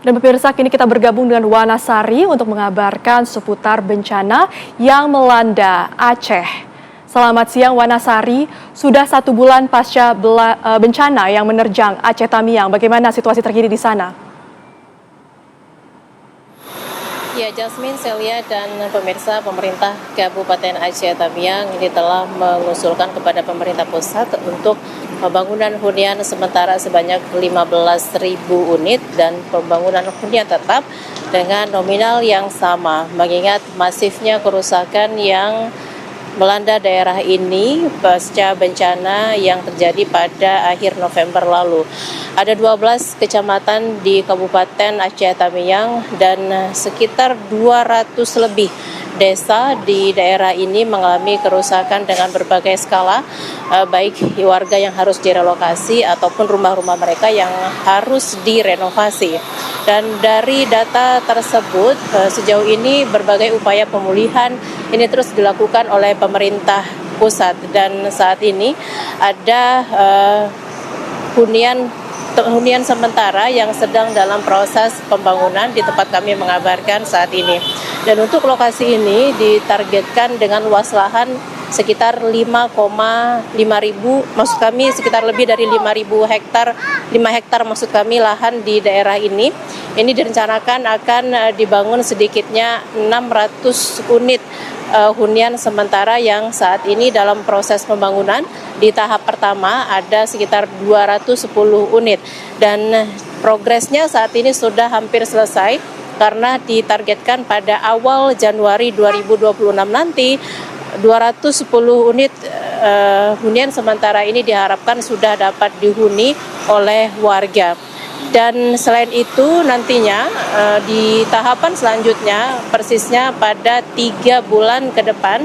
Dan pemirsa, kini kita bergabung dengan Wanasari untuk mengabarkan seputar bencana yang melanda Aceh. Selamat siang Wanasari, sudah 1 bulan pasca bencana yang menerjang Aceh Tamiang. Bagaimana situasi terkini di sana? Ya, Jasmine, Celia, dan pemirsa, pemerintah Kabupaten Aceh Tamiang ini telah mengusulkan kepada pemerintah pusat untuk pembangunan hunian sementara sebanyak 15.000 unit dan pembangunan hunian tetap dengan nominal yang sama, mengingat masifnya kerusakan yang melanda daerah ini pasca bencana yang terjadi pada akhir November lalu. Ada 12 kecamatan di Kabupaten Aceh Tamiang dan sekitar 200 lebih desa di daerah ini mengalami kerusakan dengan berbagai skala, baik warga yang harus direlokasi ataupun rumah-rumah mereka yang harus direnovasi. Dan dari data tersebut, sejauh ini berbagai upaya pemulihan ini terus dilakukan oleh pemerintah pusat, dan saat ini ada hunian sementara yang sedang dalam proses pembangunan di tempat kami mengabarkan saat ini. Dan untuk lokasi ini ditargetkan dengan luas lahan sekitar 5,5 ribu, maksud kami sekitar lebih dari 5.000 hektar, 5 hektar maksud kami lahan di daerah ini. Ini direncanakan akan dibangun sedikitnya 600 unit hunian sementara yang saat ini dalam proses pembangunan. Di tahap pertama ada sekitar 210 unit dan progresnya saat ini sudah hampir selesai karena ditargetkan pada awal Januari 2026 nanti 210 unit hunian sementara ini diharapkan sudah dapat dihuni oleh warga. Dan selain itu nantinya di tahapan selanjutnya persisnya pada 3 bulan ke depan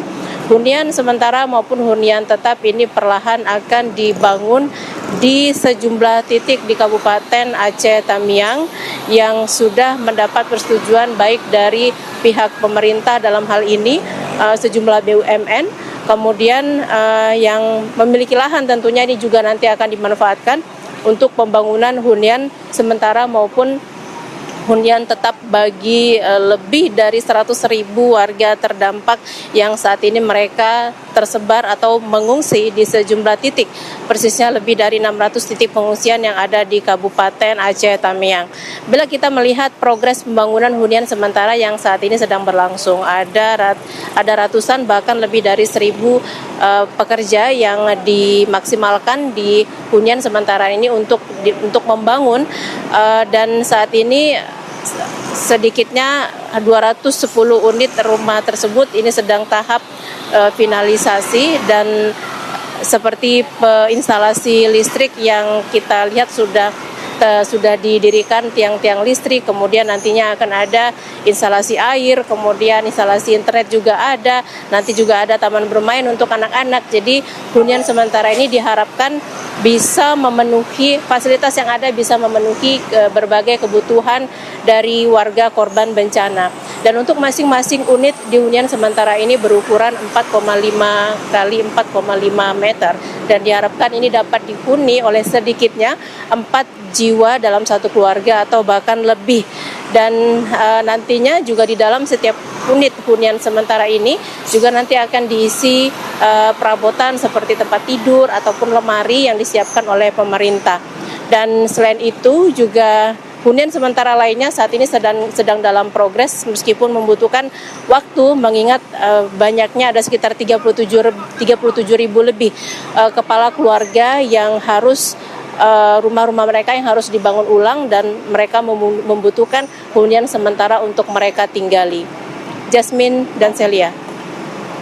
hunian sementara maupun hunian tetap ini perlahan akan dibangun di sejumlah titik di Kabupaten Aceh Tamiang yang sudah mendapat persetujuan baik dari pihak pemerintah dalam hal ini sejumlah BUMN, kemudian yang memiliki lahan tentunya ini juga nanti akan dimanfaatkan untuk pembangunan hunian sementara maupun hunian tetap bagi lebih dari 100.000 warga terdampak yang saat ini mereka tersebar atau mengungsi di sejumlah titik. Persisnya lebih dari 600 titik pengungsian yang ada di Kabupaten Aceh Tamiang. Bila kita melihat progres pembangunan hunian sementara yang saat ini sedang berlangsung, ada ratusan bahkan lebih dari 1.000 pekerja yang dimaksimalkan di hunian sementara ini untuk membangun dan saat ini sedikitnya 210 unit rumah tersebut ini sedang tahap finalisasi, dan seperti instalasi listrik yang kita lihat sudah didirikan tiang-tiang listrik, kemudian nantinya akan ada instalasi air, kemudian instalasi internet juga ada, nanti juga ada taman bermain untuk anak-anak. Jadi hunian sementara ini diharapkan bisa memenuhi fasilitas yang ada, bisa memenuhi berbagai kebutuhan dari warga korban bencana. Dan untuk masing-masing unit di hunian sementara ini berukuran 4,5 kali 4,5 meter dan diharapkan ini dapat dihuni oleh sedikitnya 4 jiwa dalam satu keluarga atau bahkan lebih. Dan nantinya juga di dalam setiap unit hunian sementara ini juga nanti akan diisi perabotan seperti tempat tidur ataupun lemari yang disiapkan oleh pemerintah. Dan selain itu juga hunian sementara lainnya saat ini sedang dalam progres meskipun membutuhkan waktu, mengingat banyaknya ada sekitar 37.000 lebih kepala keluarga yang harus rumah-rumah mereka yang harus dibangun ulang dan mereka membutuhkan hunian sementara untuk mereka tinggali. Jasmine dan Celia.